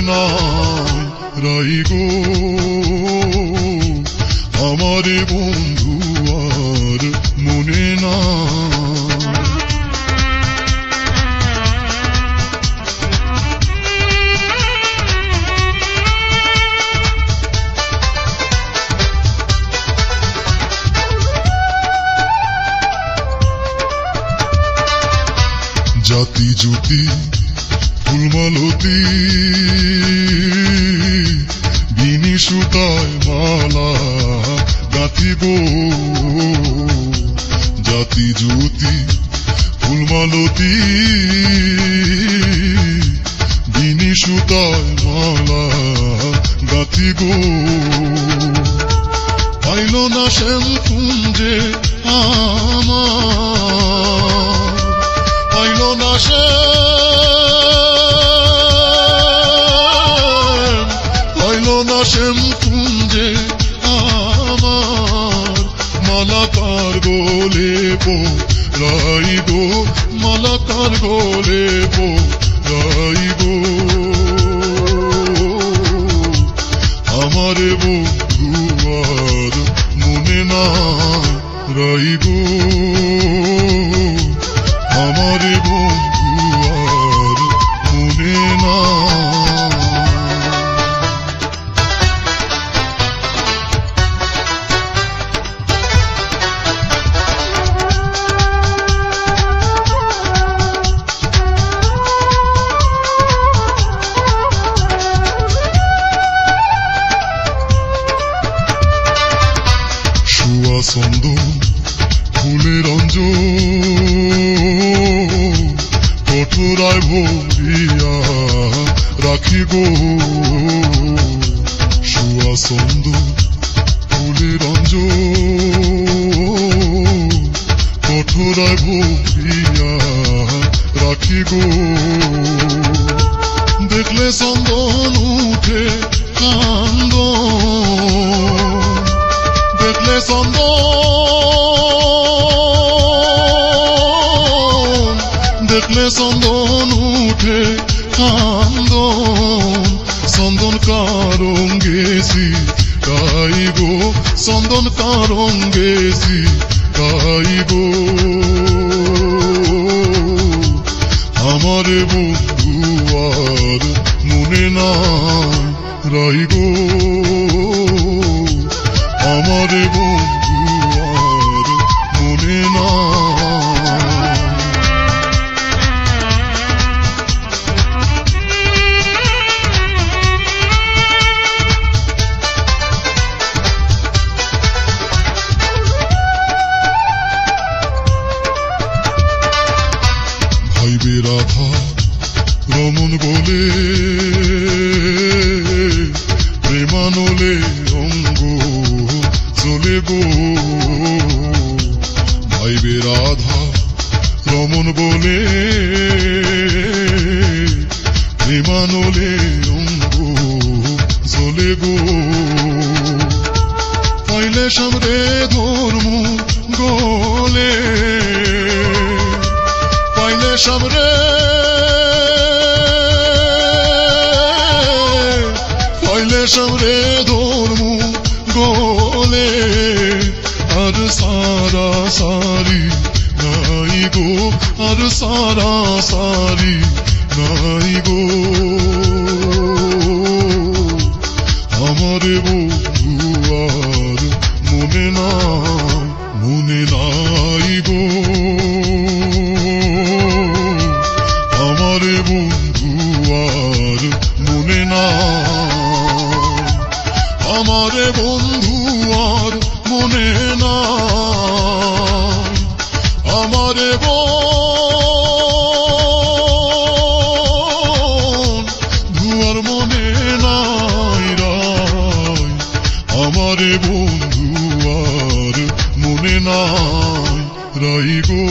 নাই রাই গো আমারে বন্ধু আর মনে না। জাতি জুতি ফুলমালতি বিনি সুতায় মালা গাঁথিব। জাতি জুতি ফুলমালতি বিনি সুতায় মালা গাঁথিব। পাইল না শ্যাম কুঞ্জে আমার, পাইল না শ্যাম কুঞ্জে আমার, মালাকার গোলে রাই গো মালাকার গোলে রাই গো আমারে বন্ধু আর মনে না রাই গো আমারে বন্ধু আর মনে না। চন্দন ফুলের অঞ্জন কঠোরায় ভরিয়া রাখিব। সুয়া চন্দন ফুলের অঞ্জন কঠোরায় ভরিয়া রাখিব। দেখলে চন্দন উঠে কান্দ, দেখলে চন্দন, দেখলে চন্দন উঠে কান্দন। চন্দন কারঙ্গেছি গাই গো চন্দন কারঙ্গেছি গাই গো আমারে বন্ধু আর মনে নাই রাই গো আমারে বন্ধু আর মনে না। ভাইবে রাধা রমন বলে প্রেমানলে অঙ্গ চলে গো। ভাইবে রাধা রমন বলে প্রেমানলে অঙ্গ চলে গো। পাইলে সামরে ধর্ম গোলে, পাইলে সামরে, পাইলে সামরে ধর্ম গোলে আর সারা সারি নাই গো আর সারা সারি নাই গো আমারে বন্ধু আর মনে নাই গো আমারে বন্ধু আর মনে নাই, আমারে বন্ধু আর মনে নাই, আমারে বন্ধু আর মনে নাই রাই, আমারে বন্ধু আর মনে নাই রাই গো।